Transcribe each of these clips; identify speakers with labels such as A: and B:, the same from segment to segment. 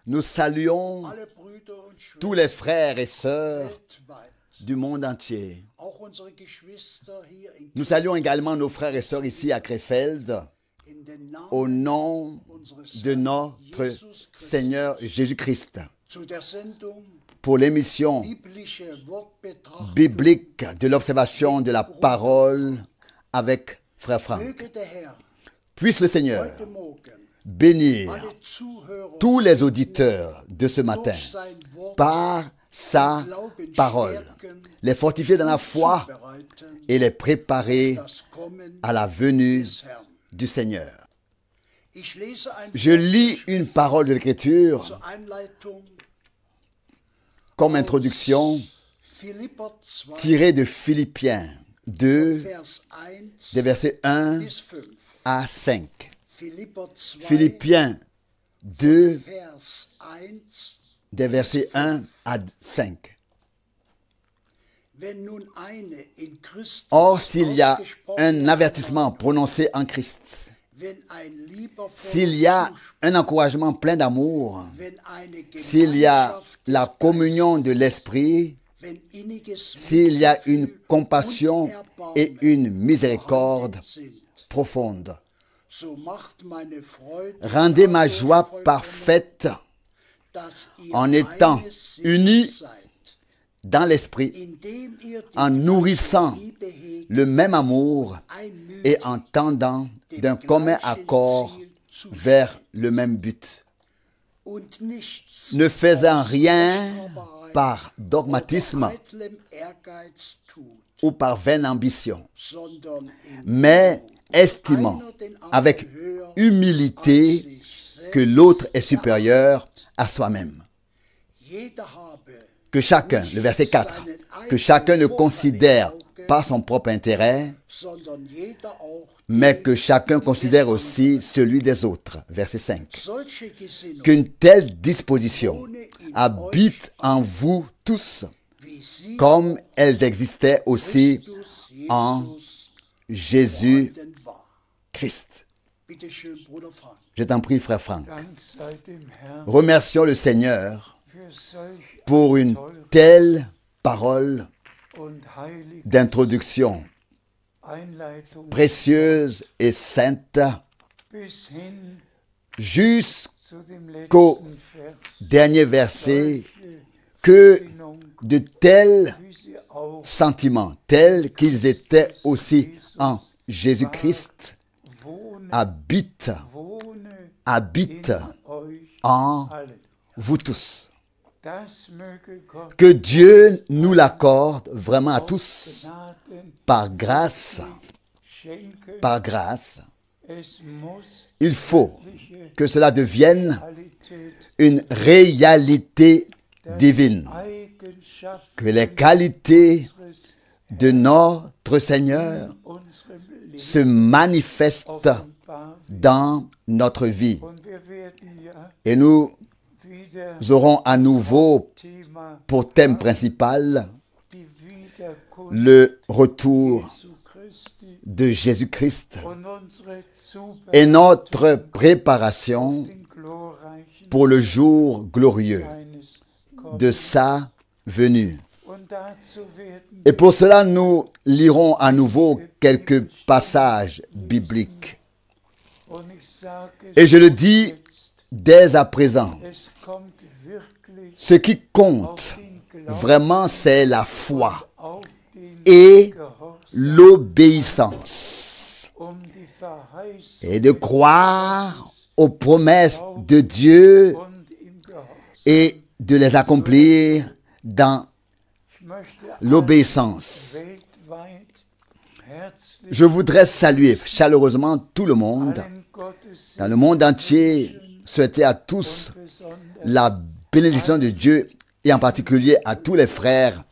A: Nous saluons
B: alle Brüder und
A: tous les
B: Schwestern
A: frères et sœurs
B: weltweit,
A: du monde entier.
B: auch unsere Geschwister hier in
A: Nous saluons également nos frères et sœurs ici à Krefeld
B: den
A: au
B: Namen
A: nom
B: unseres
A: de
B: Herrn
A: notre
B: Jesus Christus
A: Seigneur Jésus-Christ
B: zu der Sendung
A: pour l'émission
B: biblische Wortbetrachtung.
A: biblique de l'observation de la parole avec Frère Franck.
B: Möge der Herr
A: Puisse le Seigneur
B: heute Morgen
A: bénir
B: alle Zuhörer
A: tous les auditeurs de ce matin
B: durch sein Wort
A: par sa parole, les fortifier dans la foi
B: bereiten,
A: et les préparer
B: das Kommen
A: à la venue
B: des Herrn.
A: du Seigneur.
B: Ich lese ein
A: Je lis une parole de l'Écriture
B: zur Einleitung
A: comme introduction
B: Philipper 2,
A: tirée de Philippiens 2,
B: Vers 1
A: des versets 1
B: bis 5.
A: à 5.
B: Philipper 2,
A: Philippiens 2,
B: Vers 1.
A: des versets 1 à 5.
B: Wenn nun eine in Christus
A: Or, s'il y a un
B: ausgesprochene
A: avertissement prononcé en Christ,
B: wenn ein liebevoller
A: s'il y a
B: Zuspruch,
A: un encouragement plein d'amour,
B: wenn eine
A: s'il y a
B: Gemeinschaft des
A: la communion de l'Esprit,
B: wenn inniges
A: s'il y a une
B: Mitgefühl
A: compassion
B: und Erbarmen
A: et une miséricorde
B: vorhanden sind,
A: profonde,
B: so macht meine Freude
A: rendez ma
B: dadurch
A: joie
B: vollkommen,
A: parfaite
B: dass ihr
A: en étant
B: eines Sinnes
A: unis
B: seid,
A: dans l'Esprit,
B: indem ihr die
A: en nourrissant
B: Liebe hegt,
A: le même amour
B: einmütig
A: et en tendant d'un commun accord
B: Ziel zu
A: vers le même but,
B: und nichts
A: ne faisant
B: aus
A: rien
B: Rechthaberei
A: par
B: oder
A: dogmatisme
B: eitlem Ehrgeiz tut,
A: ou par vaine ambition,
B: sondern in
A: mais
B: Demut
A: estimant
B: einer den anderen
A: avec
B: höher als
A: humilité
B: sich selbst.
A: que l'autre est supérieur à soi-même.
B: Jeder habe
A: Que chacun, le verset 4, que chacun ne considère pas son propre intérêt,
B: sondern jeder auch
A: mais
B: den
A: que chacun
B: des
A: considère
B: anderen.
A: aussi celui des autres. Verset 5.
B: Solche Gesinnung,
A: Qu'une telle disposition habite en vous tous,
B: wie sie
A: comme elles existaient aussi
B: Christus
A: en
B: Jesus
A: Jésus-Christ.
B: vorhanden war. Bitte schön, Bruder Frank.
A: Je t'en prie, frère Franck.
C: Dank sei dem Herrn
A: Remercions le Seigneur
C: für solch
A: pour
C: eine
A: une
C: tolle
A: telle parole
C: und heilige
A: d'introduction
C: Einleitung
A: précieuse et sainte
C: bis hin
A: jusqu'au
C: zu dem letzten Vers.
A: dernier verset,
C: Solche
A: que
C: Gesinnung,
A: de tels
C: wie sie auch
A: sentiments, tels qu'ils étaient aussi en Jésus-Christ,
C: wohne
A: habitent
C: in euch
A: en
C: alle.
A: vous tous.
C: Das möge Gott
A: Que Dieu nous l'accorde vraiment à tous,
C: Gnaden
A: par grâce,
C: schenken.
A: par grâce.
C: Es muss
A: Il faut
C: wirkliche
A: que cela devienne
C: Qualität
A: une réalité divine,
C: Eigenschaften
A: que les qualités
C: unseres
A: de notre Seigneur
C: unserem Leben
A: se manifestent
C: offenbar wird.
A: dans notre vie.
C: Und wir werden ja
A: Et nous
C: wieder
A: aurons à nouveau
C: Thema
A: pour thème principal
C: die Wiederkunft
A: le retour
C: Jesu Christi
A: de Jésus-Christ
C: und unsere
A: et notre préparation
C: den glorreichen
A: pour le jour glorieux
C: seines Kommens.
A: de sa venue.
C: Und dazu werden
A: Et pour cela, nous lirons à nouveau quelques passages bibliques.
C: und ich sage
A: Et je le dis
C: jetzt,
A: dès à présent,
C: es kommt wirklich
A: ce qui compte
C: auf den Glauben,
A: vraiment, c'est la foi
C: auf den
A: et
C: Gehorsam,
A: l'obéissance.
C: die Verheißung
A: Et de croire aux promesses de Dieu
C: und im Gehorsam.
A: et de les accomplir dans
C: Ich möchte
A: l'obéissance.
C: weltweit herzlich
A: Je voudrais saluer chaleureusement tout le monde,
C: allen Gottes
A: dans le monde entier, souhaiter à tous
C: besonders,
A: la bénédiction de Dieu et en particulier à tous les frères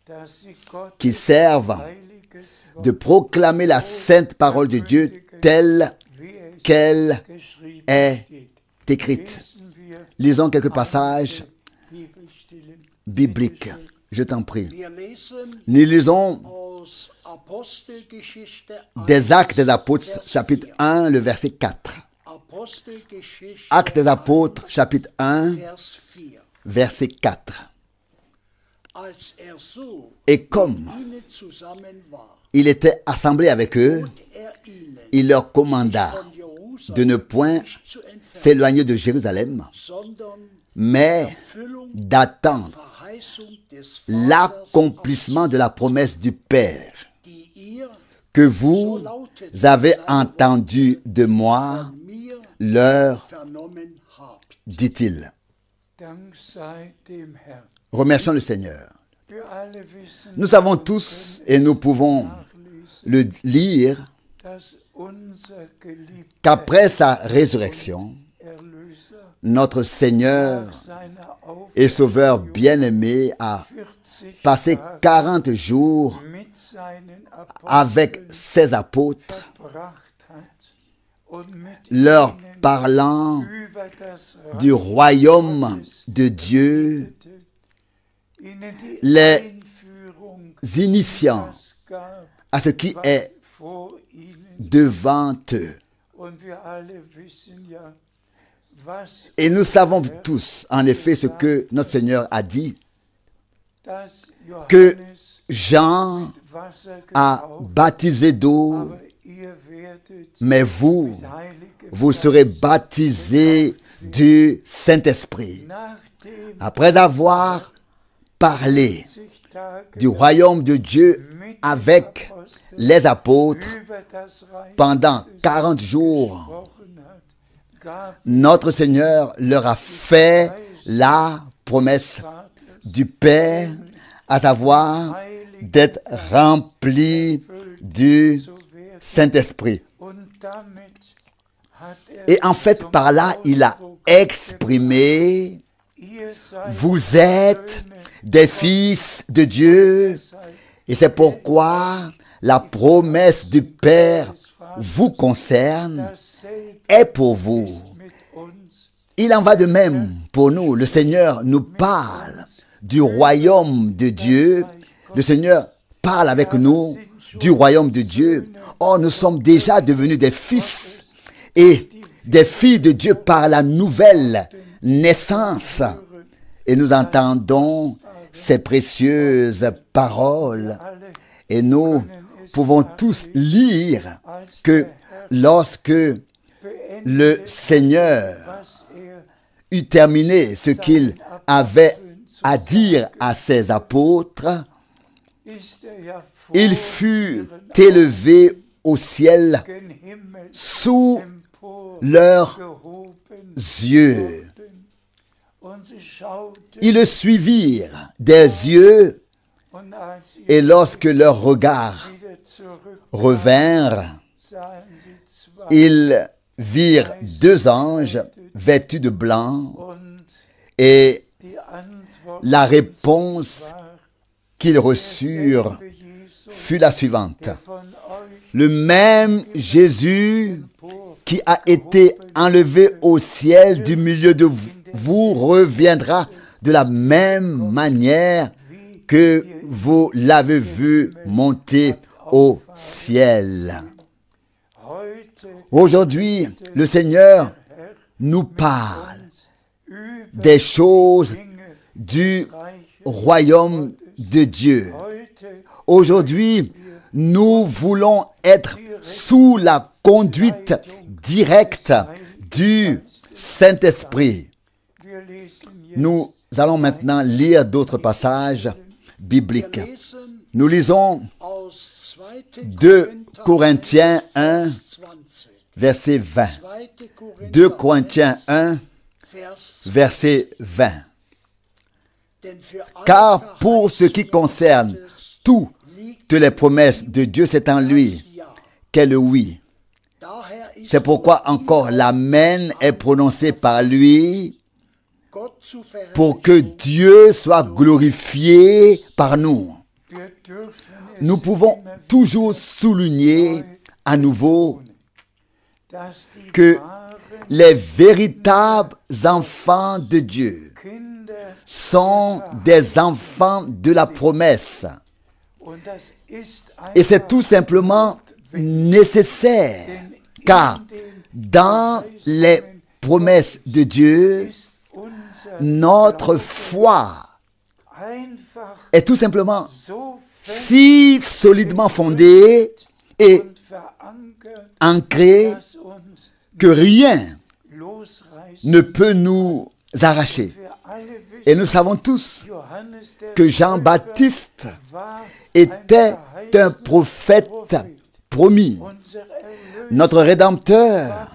C: dass sie Gott
A: qui servent
C: heiliges Wort,
A: de proclamer la sainte parole de Dieu telle
C: wie es
A: qu'elle
C: geschrieben
A: est
C: steht.
A: écrite.
C: Lesen wir
A: Lisons quelques passages
C: Bibelstellen.
A: bibliques. Je t'en prie.
B: Wir lesen
A: Nous lisons
B: aus Apostelgeschichte 1,
A: des Actes des Apôtres,
B: Vers
A: chapitre
B: 4.
A: 1, le verset 4.
B: Apostelgeschichte
A: Actes des Apôtres, chapitre 1,
B: Vers 4.
A: verset 4.
B: Als so
A: Et comme
B: ihnen zusammen war,
A: il était assemblé avec eux,
B: ihnen
A: il leur commanda
B: von Jerusalem
A: de ne point
B: zu entfernen,
A: s'éloigner de Jérusalem,
B: sondern
A: mais
B: Füllung
A: d'attendre
B: Verheißung des Vaters,
A: l'accomplissement de la promesse du Père
B: die ihr
A: que vous avez entendu de moi,
B: mir
A: leur
B: vernommen habt.
A: dit-il.
C: Dank sei dem Herrn.
A: Remercions le Seigneur.
C: Wir alle wissen,
A: Nous savons tous et nous pouvons
C: nachlesen,
A: le lire
C: dass unser geliebter
A: qu'après sa résurrection,
C: Erlöser
A: notre Seigneur
C: nach seiner
A: et Sauveur bien-aimé a
C: 40
A: passé
C: Tage
A: 40 jours
C: mit seinen
A: avec
C: Aposteln
A: ses apôtres,
C: verbracht hat und mit
A: leur
C: ihnen
A: parlant
C: über das
A: du
C: Reich
A: royaume
C: Gottes
A: de Dieu,
C: redete, ihnen die
A: les
C: Einführung
A: initiant
C: das gab,
A: à ce qui
C: was
A: est
C: vor ihnen
A: devant eux.
C: und wir alle wissen ja, was
A: Et nous savons tous, en effet, ce que notre Seigneur a dit,
C: dass
A: que
C: Johannes
A: Jean
C: mit Wasser
A: a
C: getauft,
A: baptisé d'eau,
C: aber ihr werdet
A: mais vous,
C: mit Heiligem
A: vous
C: Geist,
A: serez baptisés du Saint-Esprit.
C: nachdem
A: Après avoir parlé
C: 40 Tage
A: du royaume de Dieu avec les apôtres
C: über das Reich
A: pendant 40 jours,
C: gesprochen hat, gab
A: notre Seigneur leur a fait la promesse
C: Vaters
A: du Père, à savoir d'être remplis du
C: zu werden
A: Saint-Esprit.
C: und damit hat
A: Et en fait,
C: zum
A: par là, il a
C: Ausdruck
A: exprimé,
C: ihr seid
A: vous êtes des fils de Dieu, et c'est pourquoi la promesse du Père vous concerne,
C: dasselbe
A: est pour vous.
C: mit uns.
A: Il en va de même pour nous. Le Seigneur nous parle du royaume de Dieu. Le Seigneur parle avec nous du royaume de Dieu. Oh, nous sommes déjà devenus des fils et des filles de Dieu par la nouvelle naissance. Et nous entendons ces précieuses paroles.
C: Alle
A: Et nous pouvons tous lire que lorsque le Seigneur
C: was
A: eut terminé ce qu'il avait à dire à ses apôtres,
C: ist ja vor
A: il fut élevé au ciel
C: den Himmel
A: sous
C: empor
A: leurs
C: gehoben
A: yeux.
C: und sie schauten
A: Ils le suivirent des yeux,
C: und als sie
A: et lorsque leurs regards
C: wieder zurück
A: revinrent,
C: sahen sie zwei
A: ils virent deux anges vêtus de blanc,
C: und
A: et
C: die Antwort
A: la réponse
C: war,
A: qu'ils reçurent
C: derselbe Jesus,
A: fut la suivante.
C: der von euch
A: Le même Jésus
C: empor
A: qui a été enlevé au ciel du milieu de vous reviendra de la même manière que vous l'avez vu monter au ciel.
C: heute
A: Aujourd'hui, le Seigneur nous parle
C: über
A: des choses
C: Dinge
A: du
C: reiche.
A: royaume de Dieu.
C: Heute
A: Aujourd'hui, nous voulons être sous la conduite directe du Saint-Esprit.
C: wir lesen jetzt
A: Nous allons maintenant lire d'autres passages bibliques.
B: Lesen
A: Nous lisons
B: aus
A: 2 Corinthiens 1,
B: 20.
A: verset 20.
B: 2. Korinther
A: 2 Corinthiens 1,
B: Vers
A: verset 20.
B: Denn für alle
A: Car pour ce qui concerne toutes les promesses de Dieu, c'est en lui
B: Ja.
A: qu'est le oui.
B: Daher ist
A: C'est pourquoi encore l'Amen est prononcé par lui
B: Gott zu
A: pour que Dieu soit glorifié par nous.
C: wir dürfen es
A: Nous pouvons toujours souligner à nouveau
C: dass die
A: que
C: wahren
A: les véritables enfants de Dieu
C: Kinder
A: sont des enfants de la promesse.
C: und das ist
A: Et c'est tout simplement nécessaire, car dans les promesses de Dieu,
C: ist unser
A: notre foi
C: einfach
A: est tout simplement
C: so fest
A: si solidement fondée et
C: und verankert,
A: ancrée
C: dass uns
A: que rien
C: losreißen.
A: ne peut nous arracher.
C: Wir alle
A: Et
C: wissen,
A: nous savons tous
C: Johannes der
A: que Jean-Baptiste
C: war
A: était un prophète promis.
C: unser Erlöser,
A: Notre Rédempteur
C: war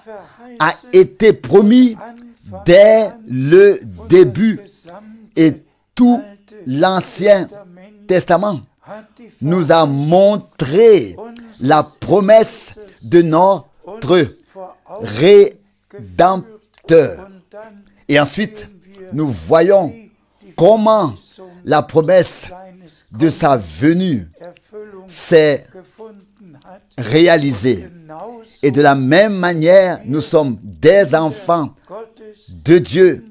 A: a
C: verheißen
A: été promis
C: Anfang
A: dès
C: an
A: le
C: und
A: début.
C: das gesamte
A: Et tout
C: Alte
A: l'Ancien
C: Testament
A: Testament
C: hat die
A: nous a montré la promesse de notre
C: uns vor Augen
A: Rédempteur.
C: und dann
A: Et ensuite,
C: sehen wir,
A: nous voyons
C: wie die
A: comment
C: Verheißung
A: la promesse
C: seines
A: de sa venue
C: Erfüllung
A: s'est
C: gefunden hat.
A: réalisée.
C: Genauso
A: Et de la même manière, nous sommes des enfants
C: Gottes
A: de Dieu,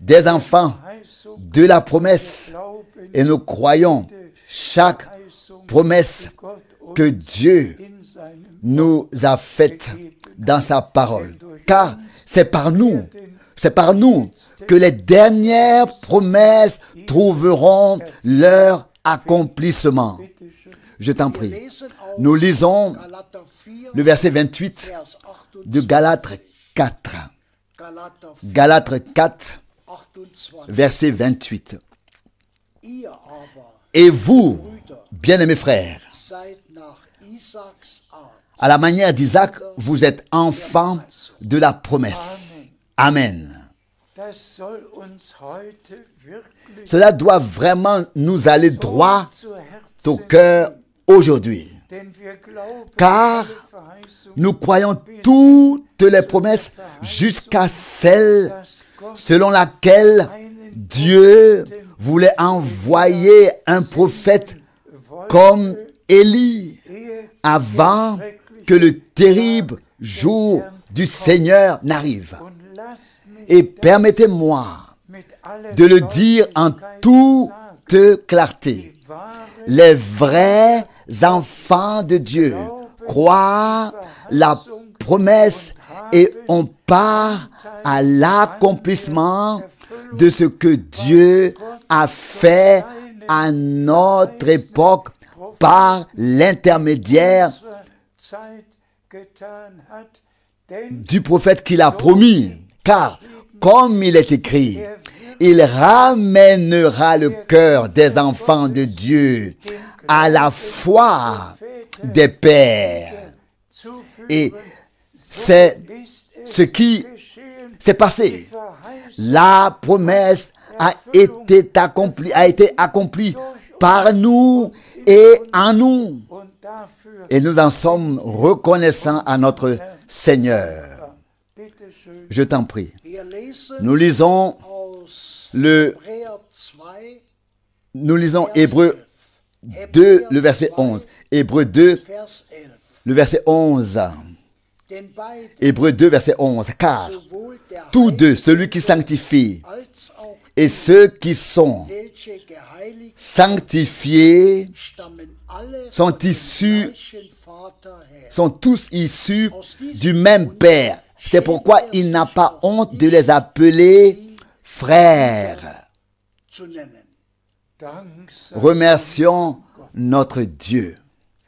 A: des enfants
C: Verheißung
A: de la promesse.
C: glauben,
A: Et nous croyons chaque
C: Verheißung,
A: promesse
C: die Gott uns
A: que Dieu
C: in seinem
A: nous a faite dans sa parole. Car c'est par nous que les dernières promesses trouveront leur accomplissement.
C: Bitteschön.
A: Je t'en
B: Wir
A: prie.
B: lesen aus
A: Nous lisons
B: Galater 4,
A: le verset 28
B: Vers
A: de
B: 28.
A: Galates 4.
B: Galater 4,
A: Galates 4,
B: 28.
A: verset 28.
B: Ihr aber,
A: Et vous,
B: Brüder,
A: bien-aimés frères,
B: seid nach Isaaks Art
A: à la manière d'Isaac, vous êtes enfants de la promesse. Amen.
C: Das soll uns heute wirklich
A: Cela doit vraiment nous aller droit
C: zu Herzen
A: au cœur aujourd'hui.
C: denn wir glauben,
A: Car
C: alle Verheißungen,
A: nous croyons toutes les promesses jusqu'à celle
C: dass Gott
A: selon laquelle Dieu voulait envoyer un prophète comme Élie
C: ehe
A: avant que le terrible jour du Seigneur n'arrive.
C: und lasst mich
A: Et permettez-moi
C: mit aller
A: de le dire en toute clarté.
C: wahren
A: Les vrais enfants de Dieu croient la promesse et on part à l'accomplissement de ce que Dieu a fait à notre époque par l'intermédiaire
C: unserer Zeit getan hat, denn
A: du prophète qu'il a promis. Car, comme il est écrit, il ramènera le cœur des enfants de Dieu à la foi des pères. Et c'est ce qui s'est passé. La promesse a été accomplie par nous et en nous.
C: und dafür
A: Et nous en sommes reconnaissants à notre Seigneur.
C: bitteschön
A: Je t'en prie.
B: Wir lesen
A: Nous lisons
B: aus
A: le
B: Hebräer 2,
A: Hébreux 2, le verset 11. Hébreux 2,
B: Vers 11.
A: le verset 11.
B: Denn beide,
A: Hébreux 2, verset 11. Car
B: sowohl der
A: tous deux,
B: Heilige
A: celui qui sanctifie
B: als auch
A: et ceux qui sont
B: welche geheiligt
A: sanctifiés
B: stammen alle
A: sont
B: von dem
A: issus,
B: gleichen Vater her.
A: sont tous issus du même Père. C'est pourquoi il n'a pas honte de les appeler frères.
B: Zu nennen.
C: Dank sei
A: Remercions notre Dieu.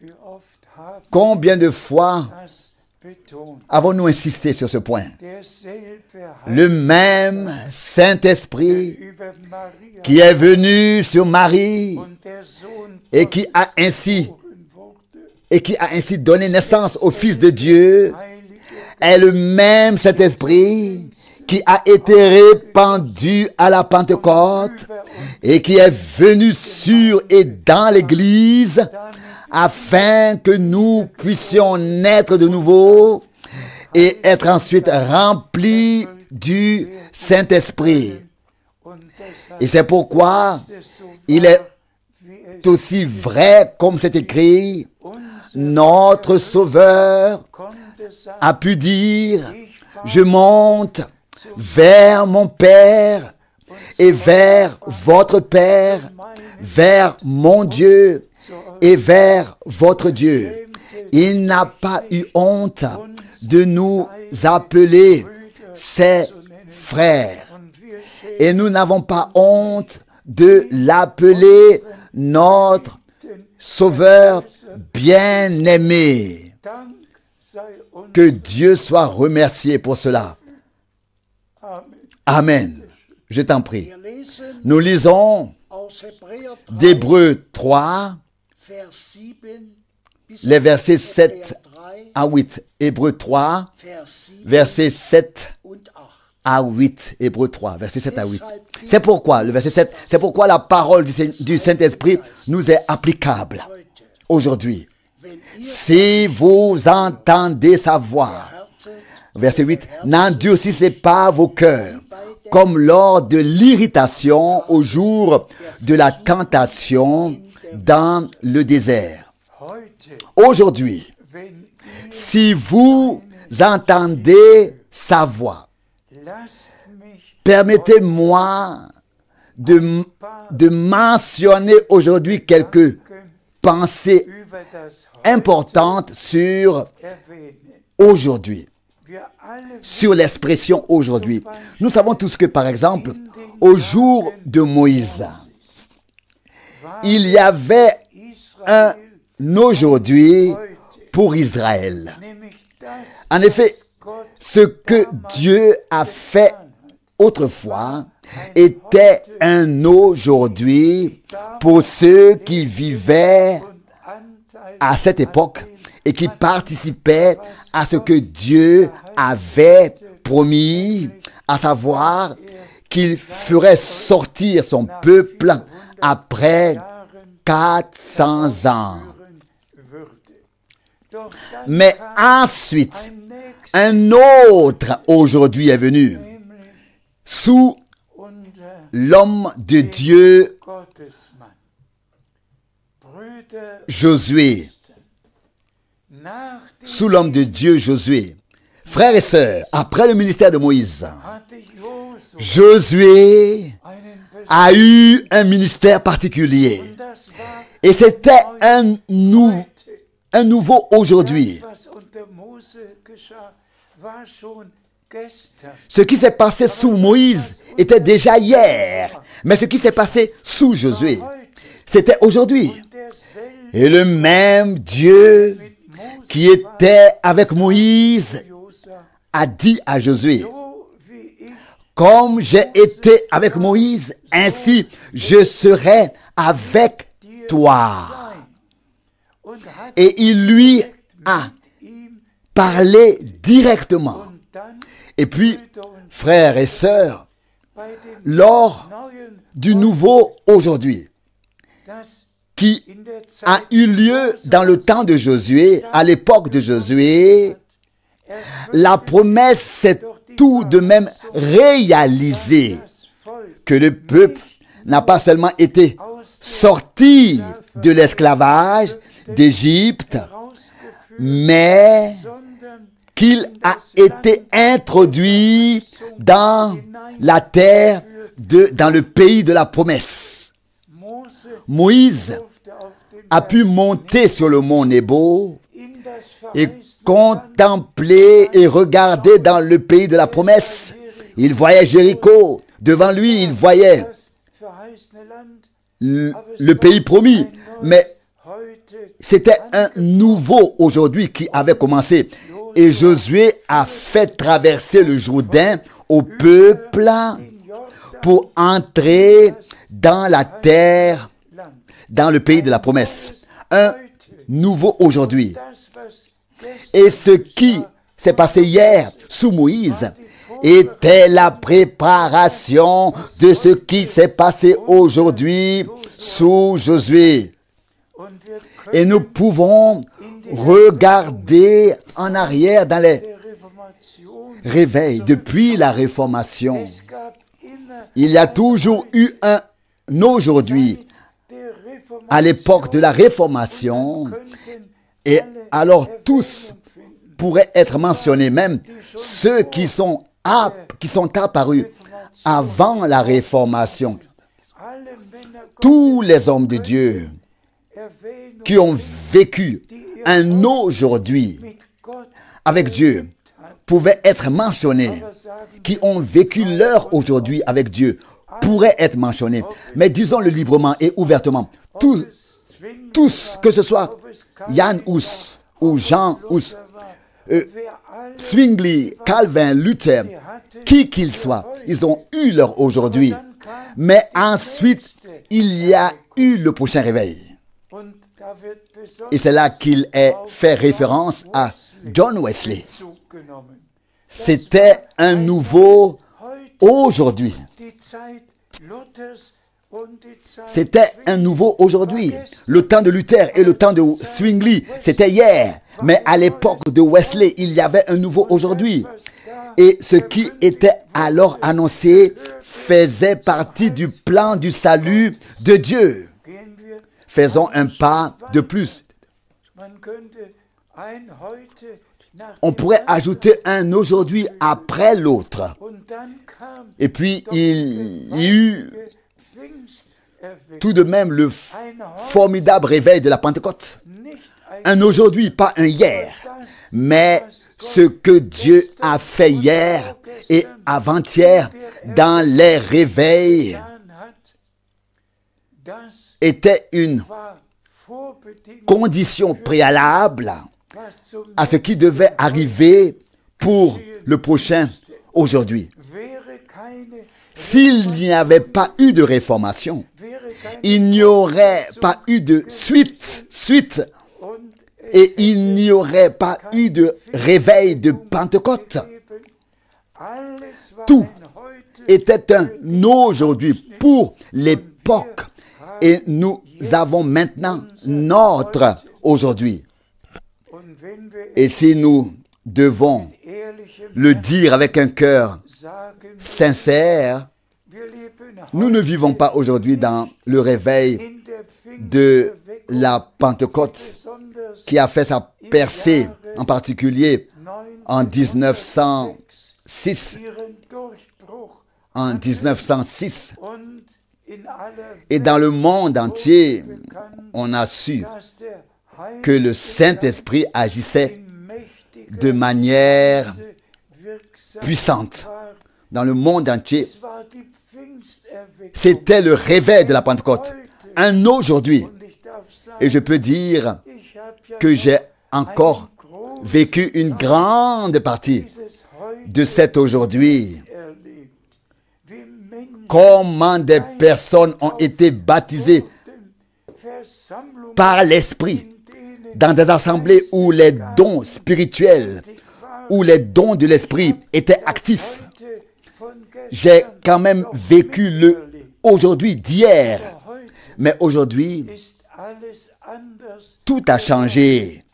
C: wie oft haben
A: Combien de fois
C: das betont.
A: avons-nous insisté sur ce point?
C: Derselbe
A: Le même Saint-Esprit
C: über Maria
A: qui est venu sur Marie
C: und der Sohn
A: et qui a ainsi
C: wurde,
A: donné naissance au Fils de Dieu
C: Heilige
A: est le même Saint-Esprit qui a été répandu à la Pentecôte et qui est venu sur et dans l'Église afin que nous puissions naître de nouveau et être ensuite remplis du Saint-Esprit.
C: und deshalb
A: Et c'est pourquoi
C: ist es so
A: il est
C: wie es
A: aussi vrai comme c'est écrit,
C: unser
A: notre Sauveur
C: konnte sein,
A: a pu dire,
C: ich
A: je monte vers mon Père et vers votre Père, vers mon Dieu et vers votre Dieu. Il n'a pas eu honte de nous appeler ses frères. Et nous n'avons pas honte de l'appeler notre Sauveur bien-aimé. Que Dieu soit remercié pour cela. Amen. Je t'en prie.
B: Wir lesen
A: Nous lisons
B: aus Hebräer 3,
A: d'Hébreux 3,
B: Vers 7 bis
A: les versets 7
B: Hebräer 3,
A: à 8. Hébreux 3,
B: Vers 7
A: versets 7
B: und 8.
A: à 8. Hébreux 3, verset 7 à 8. C'est pourquoi, le verset 7, c'est pourquoi la parole du Saint-Esprit nous est applicable
B: Heute,
A: aujourd'hui.
B: wenn ihr
A: Si vous entendez sa voix,
B: Herzen
A: verset 8, n'endurcissez pas vos cœurs, comme lors de l'irritation au jour de la tentation dans le désert.
C: Heute,
A: Aujourd'hui,
C: wenn ihr
A: si vous entendez sa voix,
C: lasst mich
A: permettez-moi de mentionner aujourd'hui quelques pensées
C: über das
A: importantes sur
C: erwähnen.
A: aujourd'hui,
C: Wir alle
A: sur l'expression aujourd'hui. Nous savons tous que, par exemple, au jour de Moïse, il y avait un
C: Israel
A: aujourd'hui
C: heute,
A: pour Israël.
C: nämlich das,
A: En effet,
C: Gott
A: ce que Dieu a fait autrefois était un aujourd'hui pour ceux qui vivaient
C: und Anteil
A: à cette époque et qui participaient à ce que Dieu avait promis, à savoir qu'il ferait sortir son peuple après 400 ans.
C: würde. Doch dann
A: Mais ensuite,
C: ein nächster,
A: un autre aujourd'hui est venu
C: nämlich
A: sous
C: unser
A: l'homme de Dieu
C: Gottesmann. Brüder,
A: Josué,
C: nach dem
A: sous l'homme de Dieu Josué. Frères et sœurs, après le ministère de Moïse,
C: hatte Josua
A: Josué
C: einen
A: a eu un ministère particulier.
C: und das war
A: Et c'était un nouveau aujourd'hui.
C: das, was unter Mose geschah, war schon gestern.
A: Ce qui s'est passé sous Moïse était déjà hier. Mais ce qui s'est passé sous Josué,
C: Heute
A: c'était aujourd'hui.
C: derselbe
A: Et le même Dieu
C: mit Mose
A: qui était avec Moïse
C: Josua,
A: a dit à Josué,
C: so wie ich
A: comme j'ai été avec Moïse, ainsi je serai avec toi.
C: sein. Und hat
A: Et il lui a
C: mit ihm
A: parlé directement.
C: und dann
A: Et puis,
C: Brüder und
A: frères et sœurs,
C: bei dem
A: lors
C: neuen
A: du nouveau aujourd'hui,
C: das
A: qui
C: in der Zeit
A: a eu lieu dans le temps de Josué, à l'époque de Josué, la promesse s'est tout de même réalisée,
C: das Volk
A: que le peuple n'a pas seulement été sorti de l'esclavage d'Égypte,
C: rausgeführt,
A: mais
C: sondern
A: qu'il a été introduit dans la terre, dans le pays de la promesse.
C: Mose
A: Moïse
C: durfte auf dem
A: a pu monter sur le mont Nebo
C: in das
A: et
C: verheißene
A: contempler et regarder dans le pays de la promesse. Il voyait Jéricho. Devant lui, il voyait
C: das verheißene Land,
A: le pays promis. Mais
C: heute
A: c'était un nouveau aujourd'hui qui avait commencé. Et Josué a fait traverser le Jourdain au peuple
C: in Jordan
A: pour entrer dans la terre,
C: Land.
A: dans le pays de la promesse. Un nouveau aujourd'hui.
C: Das, was gestern
A: Et ce qui s'est passé hier sous Moïse était la préparation de ce qui s'est passé aujourd'hui sous Josué.
C: und wir
A: Et nous pouvons regarder en arrière dans les
C: der Reformation,
A: réveils depuis la Réformation.
C: es gab immer
A: Il y a toujours eu un aujourd'hui
C: der Reformation,
A: à l'époque de la Réformation.
C: könnten
A: Et
C: alle
A: alors tous
C: Erwähnung finden.
A: pourraient être mentionnés, même ceux qui sont apparus avant la Réformation.
C: Alle Männer
A: Tous les hommes de Dieu
C: Erwähnung
A: qui ont vécu un aujourd'hui
C: mit Gott
A: avec Dieu pouvaient être mentionnés, qui ont vécu leur aujourd'hui avec Dieu, pourraient être mentionnés. Mais disons-le librement et ouvertement. Tous, que ce soit Jan Hus ou Jean Hus, Zwingli, Calvin, Luther, qui qu'ils soient, ils ont eu leur aujourd'hui. Mais ensuite, il y a eu le prochain réveil. Et c'est là qu'il est fait référence à John Wesley. C'était un nouveau aujourd'hui. C'était un nouveau aujourd'hui. Le temps de Luther et le temps de Zwingli, c'était hier. Mais à l'époque de Wesley, il y avait un nouveau aujourd'hui. Et ce qui était alors annoncé faisait partie du plan du salut de Dieu. Faisons un pas de plus. On pourrait ajouter un aujourd'hui après l'autre. Et puis, il y eut tout de même le formidable réveil de la Pentecôte. Un aujourd'hui, pas un hier. Mais ce que Dieu a fait hier et avant-hier dans les réveils était une condition préalable à ce qui devait arriver pour le prochain aujourd'hui. S'il n'y avait pas eu de réformation, il n'y aurait pas eu de suite, et il n'y aurait pas eu de réveil de Pentecôte. Tout était un aujourd'hui pour l'époque, et nous avons maintenant notre aujourd'hui. Et si nous devons le dire avec un cœur sincère, nous ne vivons pas aujourd'hui dans le réveil de la Pentecôte qui a fait sa percée, en particulier en 1906. En 1906. Et dans le monde entier, on a su que le Saint-Esprit agissait de manière puissante. Dans le monde entier, c'était le réveil de la Pentecôte. Un aujourd'hui. Et je peux dire que j'ai encore vécu une grande partie de cet aujourd'hui. Comment des personnes ont été baptisées par l'Esprit dans des assemblées où les dons spirituels, où les dons de l'Esprit étaient actifs. J'ai quand même vécu le aujourd'hui d'hier. Mais aujourd'hui, tout a changé.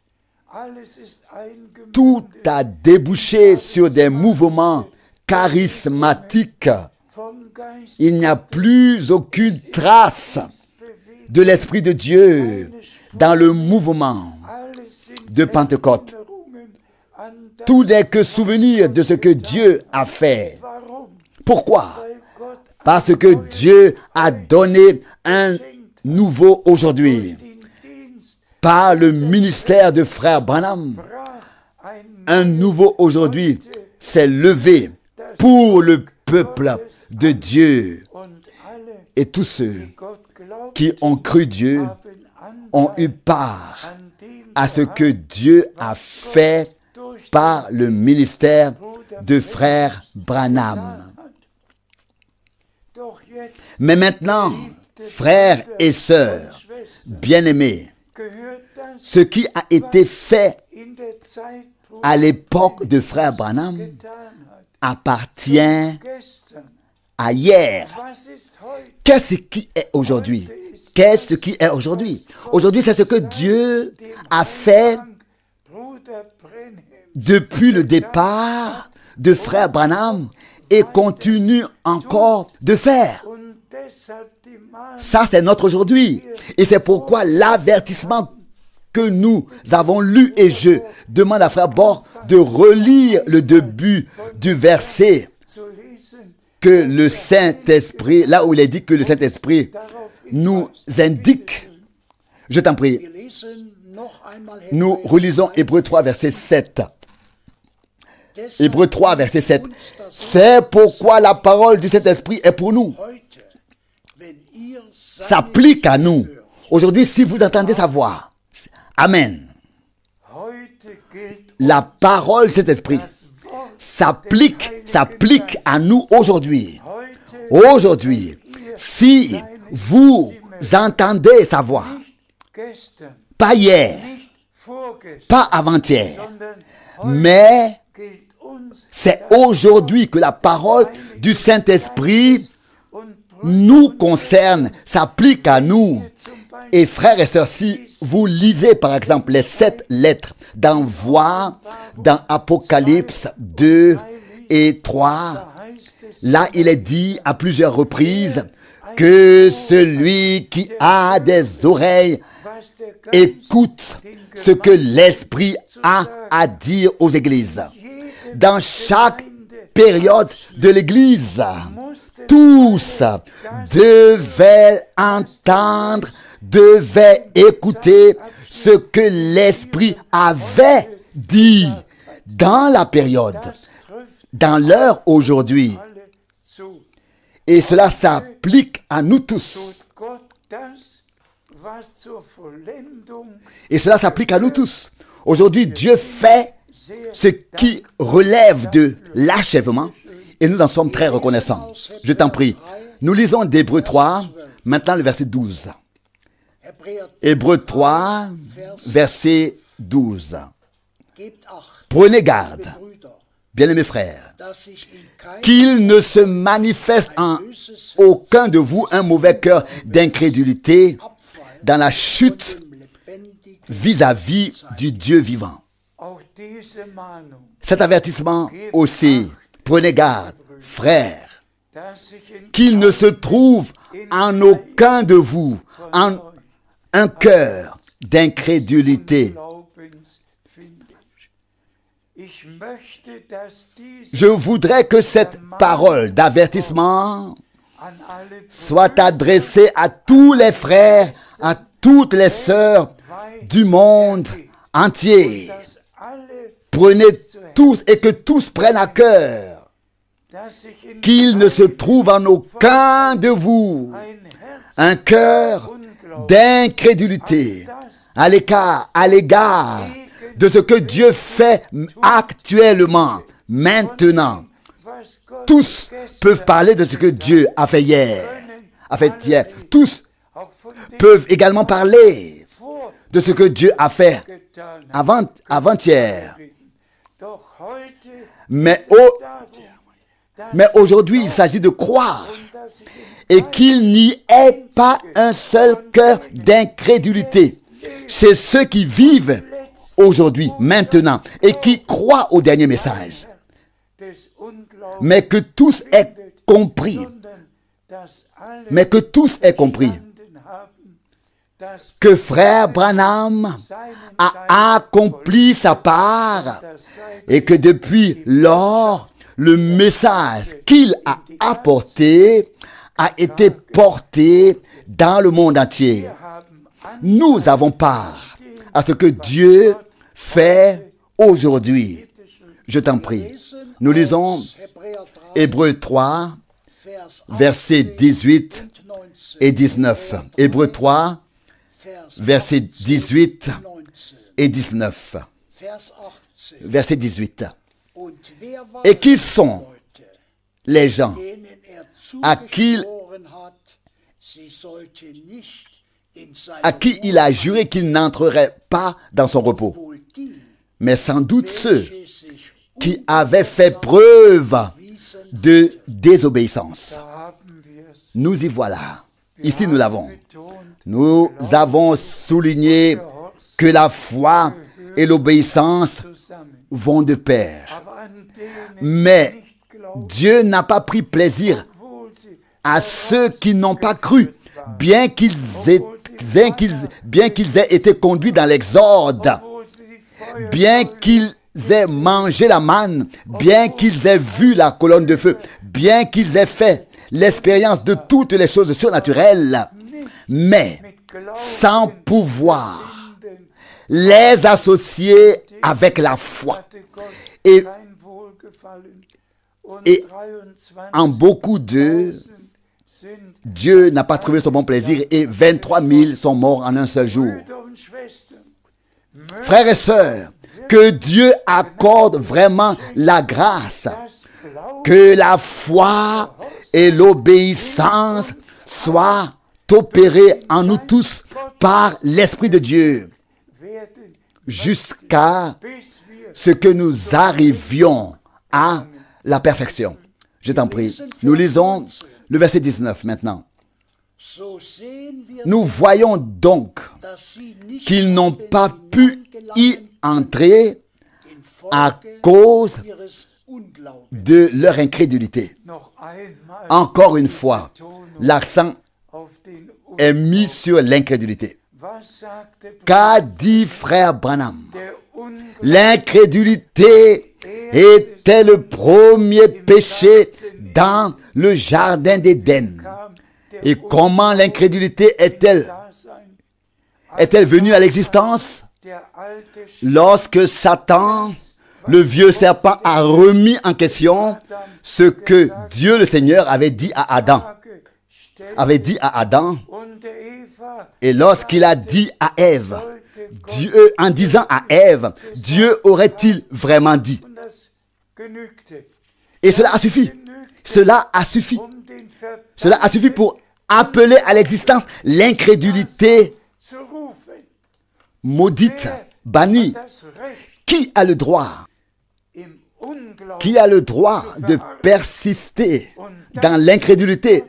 A: Tout a débouché sur des mouvements charismatiques. Il n'y a plus aucune trace de l'Esprit de Dieu dans le mouvement de Pentecôte. Tout n'est que souvenir de ce que Dieu a fait. Pourquoi? Parce que Dieu a donné un nouveau aujourd'hui. Par le ministère de frère Branham, un nouveau aujourd'hui s'est levé pour le peuple de Dieu. Et tous ceux qui ont cru Dieu ont eu part à ce que Dieu a fait par le ministère de frère Branham. Mais maintenant, frères et sœurs, bien-aimés, ce qui a été fait à l'époque de frère Branham appartient à hier. Qu'est-ce qui est aujourd'hui? Qu'est-ce qui est aujourd'hui? Aujourd'hui, c'est ce que Dieu a fait depuis le départ de frère Branham et continue encore de faire. Ça, c'est notre aujourd'hui. Et c'est pourquoi l'avertissement que nous avons lu, et je demande à frère Bord de relire le début du verset, que le Saint-Esprit, là où il est dit que le Saint-Esprit nous indique. Je t'en prie. Nous relisons Hébreux 3, verset 7. Hébreux 3, verset 7. C'est pourquoi la parole du Saint-Esprit est pour nous. S'applique à nous. Aujourd'hui, si vous entendez sa voix, Amen. La parole du Saint-Esprit s'applique à nous aujourd'hui. Aujourd'hui, si vous entendez sa voix, pas hier, pas avant-hier, mais c'est aujourd'hui que la parole du Saint-Esprit nous concerne, s'applique à nous. Et frères et sœurs, si vous lisez par exemple les 7 lettres d'envoi dans Apocalypse 2 et 3, là il est dit à plusieurs reprises que celui qui a des oreilles écoute ce que l'Esprit a à dire aux églises. Dans chaque période de l'Église, tous devaient entendre, devaient écouter ce que l'Esprit avait dit dans la période, dans l'heure aujourd'hui. Et cela s'applique à nous tous. Et cela s'applique à nous tous. Aujourd'hui, Dieu fait ce qui relève de l'achèvement et nous en sommes très reconnaissants. Je t'en prie. Nous lisons d'Hébreux 3, maintenant le verset 12. Hébreux 3, verset 12. Prenez garde, bien-aimés frères, qu'il ne se manifeste en aucun de vous un mauvais cœur d'incrédulité dans la chute vis-à-vis du Dieu vivant. Cet avertissement aussi, prenez garde, frères, qu'il ne se trouve en aucun de vous un cœur d'incrédulité. Je voudrais que cette parole d'avertissement soit adressée à tous les frères, à toutes les sœurs du monde entier. Prenez tous et que tous prennent à cœur qu'il ne se trouve en aucun de vous un cœur d'incrédulité à l'égard de ce que Dieu fait actuellement, maintenant. Tous peuvent parler de ce que Dieu a fait hier. Tous peuvent également parler de ce que Dieu a fait avant-hier. Mais aujourd'hui, il s'agit de croire et qu'il n'y ait pas un seul cœur d'incrédulité chez ceux qui vivent aujourd'hui, maintenant, et qui croient au dernier message. Mais que tous aient compris, que frère Branham a accompli sa part et que depuis lors, le message qu'il a apporté a été porté dans le monde entier. Nous avons part à ce que Dieu fait aujourd'hui. Je t'en prie. Nous lisons Hébreux 3, versets 18 et 19. Hébreux 3, versets 18 et 19. Verset 18. Et qui sont les gens à qui il a juré qu'ils n'entreraient pas dans son repos, mais sans doute ceux qui avaient fait preuve de désobéissance. Nous y voilà. Ici, nous l'avons. Nous avons souligné que la foi et l'obéissance vont de pair. Mais Dieu n'a pas pris plaisir à ceux qui n'ont pas cru, bien qu'ils aient été conduits dans l'exode, bien qu'ils aient mangé la manne, bien qu'ils aient vu la colonne de feu, bien qu'ils aient fait l'expérience de toutes les choses surnaturelles, mais sans pouvoir les associer avec la foi. Et Et en beaucoup d'eux, Dieu n'a pas trouvé son bon plaisir et 23 000 sont morts en un seul jour. Frères et sœurs, que Dieu accorde vraiment la grâce, que la foi et l'obéissance soient opérées en nous tous par l'Esprit de Dieu, jusqu'à ce que nous arrivions à la perfection. Je t'en prie. Nous lisons le verset 19 maintenant. Nous voyons donc qu'ils n'ont pas pu y entrer à cause de leur incrédulité. Encore une fois, l'accent est mis sur l'incrédulité. Qu'a dit frère Branham? L'incrédulité était le premier péché dans le jardin d'Éden. Et comment l'incrédulité est-elle venue à l'existence? Lorsque Satan, le vieux serpent, a remis en question ce que Dieu le Seigneur avait dit à Adam. Et lorsqu'il a dit à Ève, Dieu, en disant à Ève, Dieu aurait-il vraiment dit? Et cela a suffi. Cela a suffi. Cela a suffi pour appeler à l'existence l'incrédulité maudite, bannie. Qui a le droit? Qui a le droit de persister dans l'incrédulité,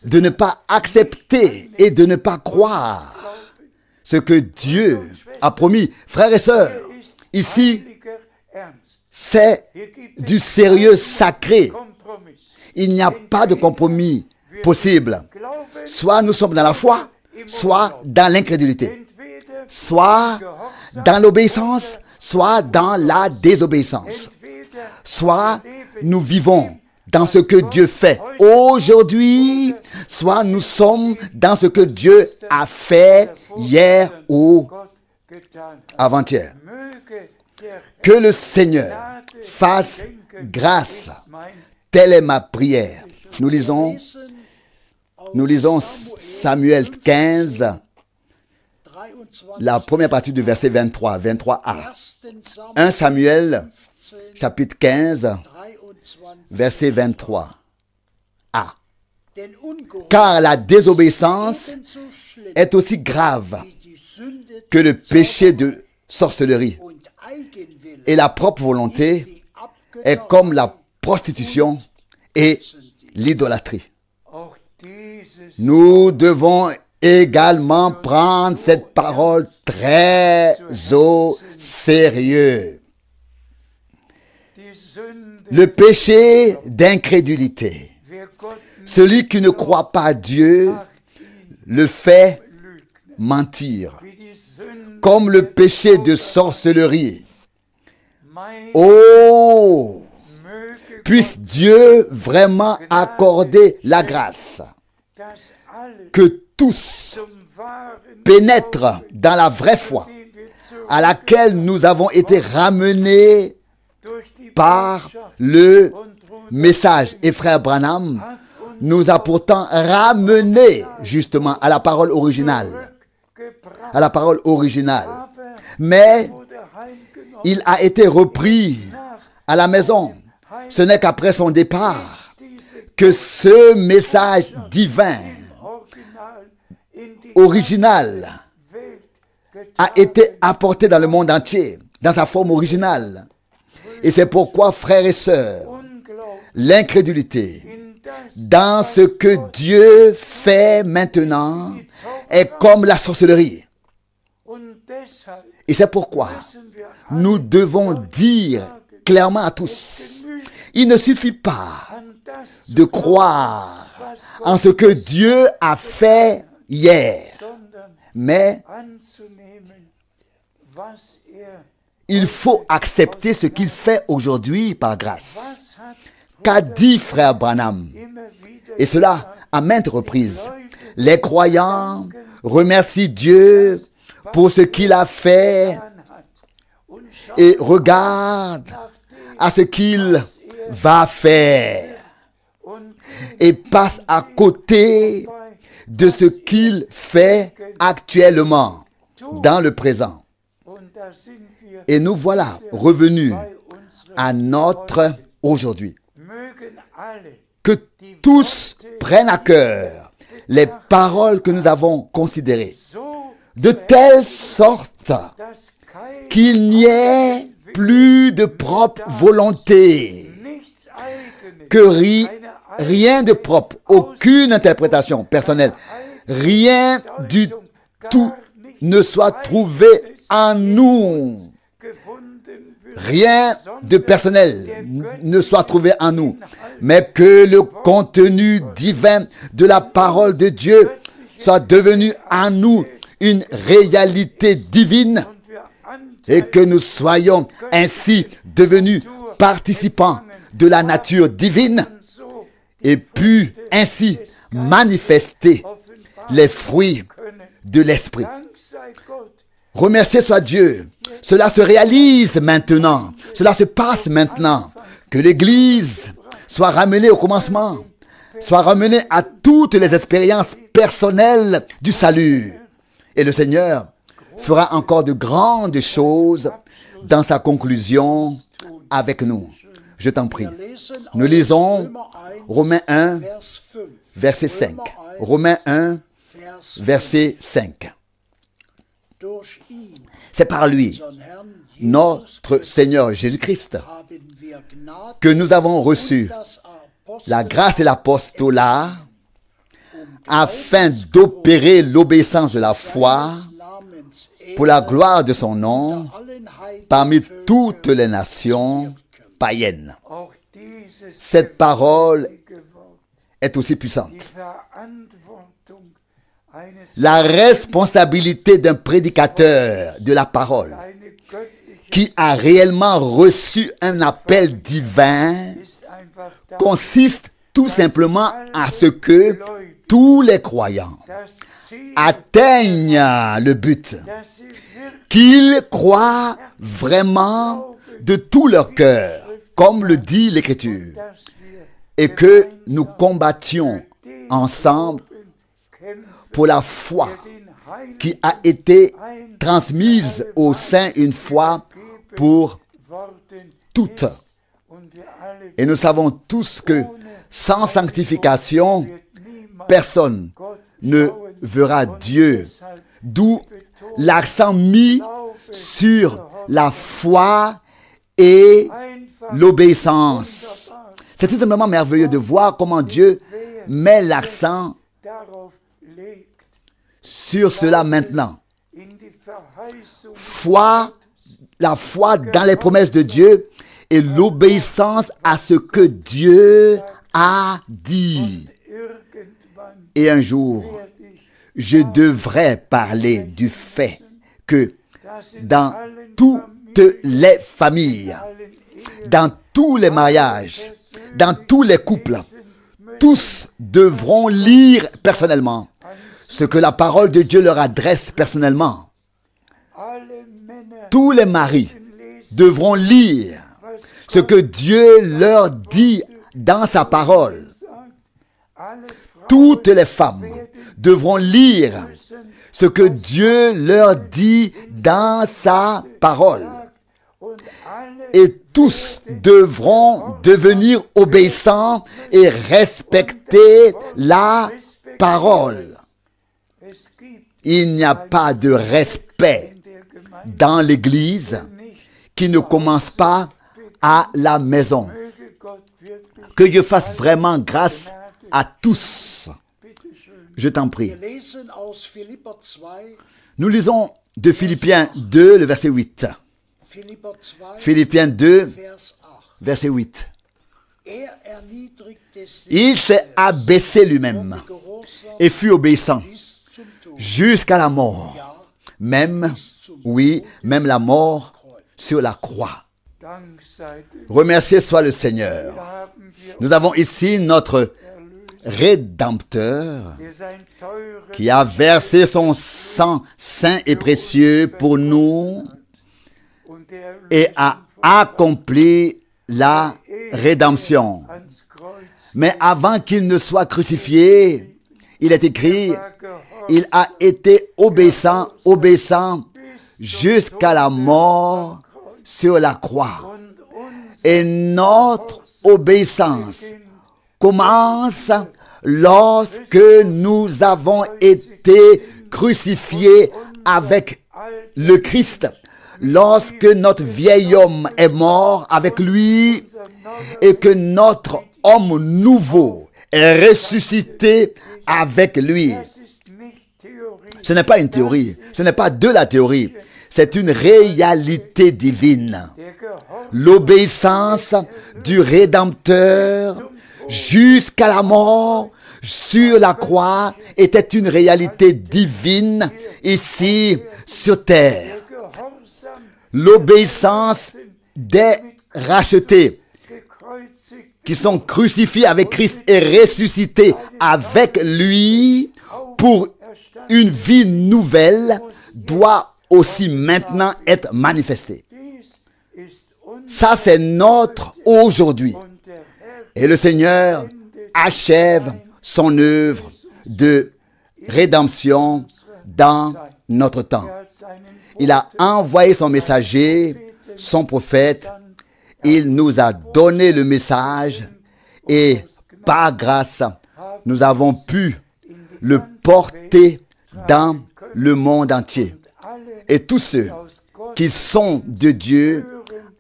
A: de ne pas accepter et de ne pas croire ce que Dieu a promis? Frères et sœurs, ici, c'est du sérieux sacré. Il n'y a pas de compromis possible. Soit nous sommes dans la foi, soit dans l'incrédulité. Soit dans l'obéissance, soit dans la désobéissance. Soit nous vivons dans ce que Dieu fait aujourd'hui, soit nous sommes dans ce que Dieu a fait hier ou avant-hier. Que le Seigneur fasse grâce. Telle est ma prière. Nous lisons Samuel 15, la première partie du verset 23, 23a. 1 Samuel, chapitre 15, verset 23a. Car la désobéissance est aussi grave que le péché de sorcellerie. Et la propre volonté est comme la prostitution et l'idolâtrie. Nous devons également prendre cette parole très au sérieux. Le péché d'incrédulité. Celui qui ne croit pas à Dieu le fait mentir. Comme le péché de sorcellerie. Oh! Puisse Dieu vraiment accorder la grâce. Que tous pénètrent dans la vraie foi à laquelle nous avons été ramenés par le message. Et frère Branham nous a pourtant ramenés justement à la parole originale. À la parole originale. Mais il a été repris à la maison. Ce n'est qu'après son départ que ce message divin, original, a été apporté dans le monde entier, dans sa forme originale. Et c'est pourquoi, frères et sœurs, l'incrédulité dans ce que Dieu fait maintenant est comme la sorcellerie. Et c'est pourquoi nous devons dire clairement à tous, il ne suffit pas de croire en ce que Dieu a fait hier, mais il faut accepter ce qu'il fait aujourd'hui par grâce. Qu'a dit frère Branham? Et cela à maintes reprises. Les croyants remercient Dieu pour ce qu'il a fait et regardent à ce qu'il va faire
C: und
A: et passe à côté de ce qu'il fait actuellement, dans le présent.
C: und da sind wir
A: Et nous voilà revenus
C: bei unserem
A: à notre aujourd'hui.
C: mögen alle
A: Que tous prennent à cœur les paroles que nous avons considérées,
C: so,
A: de telle sorte
C: dass kein
A: qu'il n'y ait plus de propre volonté,
C: nichts eigenes,
A: que rien de propre, aucune interprétation personnelle, rien du tout ne soit trouvé en nous.
C: gefunden wird,
A: Rien de personnel ne soit trouvé en nous, mais que le contenu divin de la parole de Dieu soit devenu en nous une réalité divine
C: und wir
A: et que nous soyons ainsi devenus participants de la nature divine
C: so
A: et puis ainsi manifester les fruits
C: können.
A: de l'esprit.
C: Dank sei Gott,
A: Remercié soit Dieu. Cela se réalise maintenant. Cela se passe maintenant. Que l'Église soit ramenée au commencement, soit ramenée à toutes les expériences personnelles du salut. Et le Seigneur fera encore de grandes choses dans sa conclusion avec nous. Je t'en prie.
B: Wir lesen
A: Nous
B: aus
A: lisons
B: Römer 1,
A: Romains 1,
B: Vers 5.
A: verset 5.
B: Römer 1,
A: Romains 1,
B: Vers 5.
A: verset 5.
B: Durch ihn,
A: C'est par lui,
B: unseren Herrn Jesus
A: notre
B: Christus,
A: Seigneur Jésus-Christ,
B: haben wir Gnade
A: que nous avons reçu
B: und das Apostel
A: la grâce et l'apostolat afin d'opérer l'obéissance de la foi
B: Namens
A: pour la gloire de son nom
B: allen Heiden
A: parmi toutes les nations païennes.
C: auch dieses
A: Cette parole
C: gewaltige Wort,
A: est aussi
C: die
A: puissante.
C: Verantwortung eines
A: La responsabilité d'un prédicateur de la parole
C: eine göttliche
A: qui a réellement reçu un appel divin
C: ist einfach da,
A: consiste tout simplement à ce que tous les croyants
C: dass sie
A: atteignent le but,
C: dass sie wirklich
A: qu'ils croient vraiment de tout leur cœur, comme le dit l'Écriture,
C: dass wir
A: et que nous combattions ensemble
C: kämpfen,
A: pour la foi
C: den Heiligen
A: qui a été transmise aux saints une fois pour
C: Worten
A: toutes.
C: und wir alle
A: Et nous savons tous que sans sanctification,
C: wird niemand
A: personne
C: Gott
A: ne verra Dieu. D'où l'accent mis sur la foi et
C: einfach
A: l'obéissance.
C: wunderbar
A: C'est tout simplement merveilleux de voir comment Dieu met l'accent
C: darauf legt,
A: sur cela maintenant.
C: in die Verheißung
A: Foi, la foi dans les promesses de Dieu et l'obéissance à ce que Dieu a dit.
C: irgendwann
A: Et un jour,
C: werde ich,
A: je devrais parler du fait que
C: dass in
A: dans
C: allen
A: toutes les familles,
C: allen Ehen
A: dans tous les mariages, dans tous les couples, tous devront lire personnellement ce que la parole de Dieu leur adresse personnellement.
C: alle Männer
A: Tous les maris
C: lesen,
A: devront lire
C: was
A: ce que Dieu leur dit dans sa parole.
C: sagt. Alle Frauen
A: Toutes les femmes devront lire
C: müssen
A: ce que Dieu leur dit dans sa parole.
C: und alle
A: Et tous devront devenir obéissants et respecter la parole.
C: es gibt
A: Il n'y a pas de respect
C: in der Gemeinde
A: dans l'Église
C: nicht.
A: qui ne commence pas à la maison.
C: Möge Gott wirklich,
A: Que Dieu fasse vraiment grâce à tous.
C: bitteschön,
A: Je t'en prie.
B: Wir lesen aus Philipper 2,
A: Nous lisons de Philippiens 2, le verset 8.
B: Philipper 2,
A: Philippiens 2,
B: Vers 8.
A: verset 8.
B: Erniedrigte sich
A: Il s'est abaissé lui-même
B: gehorsam
A: et fut obéissant
B: bis zum Tod.
A: jusqu'à la mort. Même, oui, même la mort sur la croix.
C: Dank sei dem,
A: Remercié soit le Seigneur.
C: haben wir
A: Nous avons ici notre Rédempteur
C: der sein teures
A: qui a versé son sang saint et précieux pour nous
C: und der
A: et a accompli la rédemption.
C: ans Kreuz
A: Mais avant qu'il ne soit crucifié, il est écrit, il a été obéissant, obéissant jusqu'à la mort sur la croix.
C: und uns
A: Et notre obéissance commence lorsque nous avons été crucifiés avec le Christ. Lorsque notre vieil homme est mort avec lui et que notre homme nouveau est ressuscité avec lui.
C: das ist nicht Theorie.
A: Ce n'est pas une théorie, ce n'est pas de la théorie, c'est une réalité divine.
C: Der Gehorsam
A: L'obéissance du Rédempteur jusqu'à la mort sur la croix était une réalité divine ici sur terre.
C: Gehorsam
A: L'obéissance des rachetés
C: gekreuzigt
A: qui sont crucifiés avec Christ et ressuscités avec lui pour une vie nouvelle doit aussi maintenant être manifestée.
C: dies ist uns
A: Ça, c'est notre aujourd'hui.
C: und der Herr
A: Et le Seigneur achève son œuvre de rédemption dans notre temps.
C: hat seinen
A: Il a envoyé son messager, son prophète. Il nous a donné le message et par grâce, nous avons pu le porter dans le monde entier. Et tous ceux qui sont de Dieu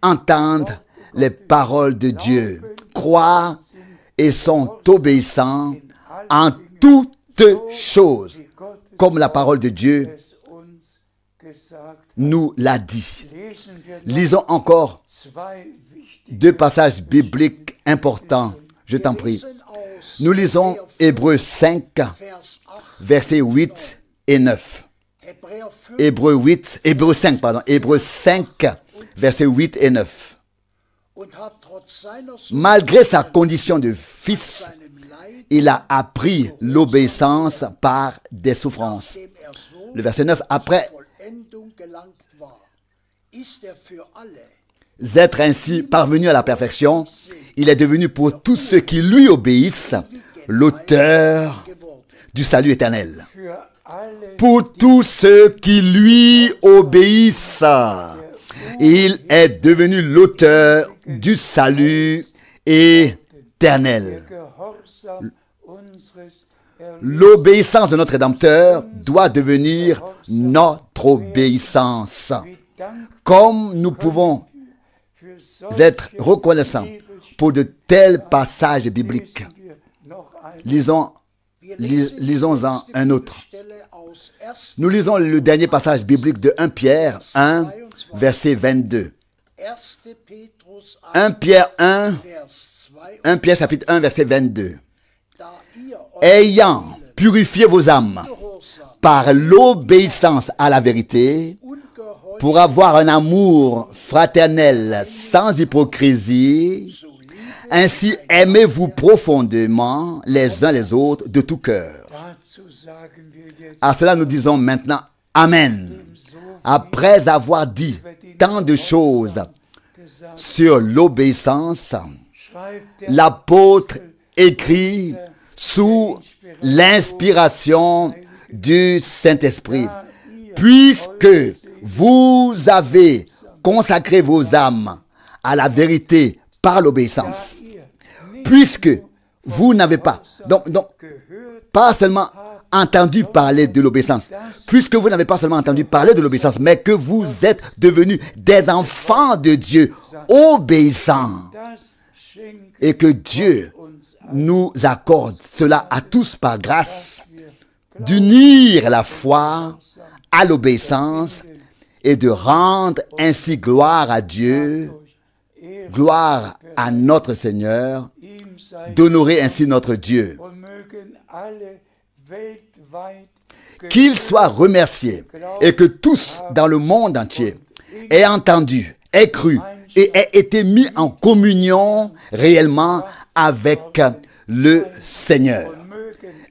A: entendent les paroles de Dieu, croient et sont obéissants en toutes choses, comme la parole de Dieu
C: es uns gesagt.
A: nous l'a dit.
C: Lesen wir noch
A: Lisons encore
C: zwei wichtige
A: deux passages bibliques importants. Je t'en prie.
B: Lesen aus
A: Nous lisons Hébreux 5,
B: Vers 8,
A: versets 8 et 9.
B: Hebräer 5,
A: Hébreux 5, versets 8 et 9.
B: und hat trotz seiner
A: Malgré sa condition de fils,
B: seinem Leid,
A: il a appris l'obéissance par des souffrances.
B: dem so
A: Le verset 9, après
B: Vollendung gelangt war, ist für alle,
A: être ainsi parvenu à la perfection, il est devenu pour tous ceux qui lui obéissent l'auteur
B: geworden.
A: du salut éternel.
C: für alle,
A: Pour tous ceux qui lui obéissent, il est devenu l'auteur du salut éternel.
C: Gehorsam unseres Erlösers
A: L'obéissance de notre Rédempteur doit devenir notre obéissance.
C: wie Dank
A: Comme nous pouvons
C: für solche
A: être reconnaissants pour de tels passages bibliques.
C: lesen wir noch ein.
A: Lisons-en un autre.
B: Stelle aus 1.
A: Nous lisons le dernier passage biblique de 1 Pierre 1, verset 22.
B: 1. Petrus
A: 1 Pierre 1,
B: Vers 2.
A: 1 Pierre chapitre 1, verset 22.
B: Da ihr
A: Ayant purifié vos âmes
B: Gehorsam
A: par l'obéissance à la vérité,
B: ungehorsam
A: pour avoir un amour fraternel sans hypocrisie, ainsi aimez-vous profondément les uns les autres de tout cœur.
C: Dazu sagen wir jetzt
A: À cela nous disons maintenant Amen. Après avoir dit tant de choses
C: gesagt,
A: sur l'obéissance,
C: schreibt der
A: l'apôtre écrit sous l'inspiration du Saint-Esprit. Puisque vous avez consacré vos âmes à la vérité par l'obéissance, puisque vous n'avez pas, donc pas seulement entendu parler de l'obéissance, puisque vous n'avez pas seulement entendu parler de l'obéissance, mais que vous êtes devenus des enfants de Dieu obéissants,
C: das schenkt
A: et que Dieu
C: uns
A: nous accorde cela à tous par grâce, d'unir la foi à l'obéissance et de rendre ainsi gloire à Dieu, gloire à notre Seigneur,
C: ihm sei
A: d'honorer ainsi notre Dieu.
C: und mögen alle weltweit
A: Qu'il soit remercié et que tous dans le monde entier aient entendu, aient cru et aient été mis en communion réellement avec le Seigneur.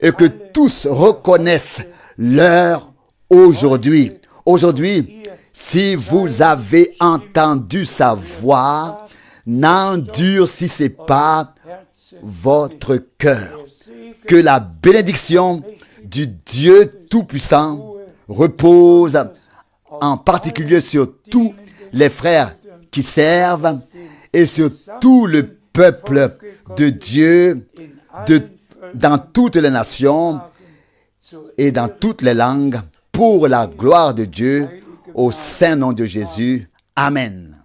A: Et que tous reconnaissent l'heure aujourd'hui. Aujourd'hui, si vous avez entendu sa voix n'endurcissez pas votre cœur. Que la bénédiction du Dieu Tout-Puissant repose en particulier sur tous les frères qui servent et sur tout le peuple de Dieu dans toutes les nations et dans toutes les langues pour la gloire de Dieu au saint nom de Jésus. Amen.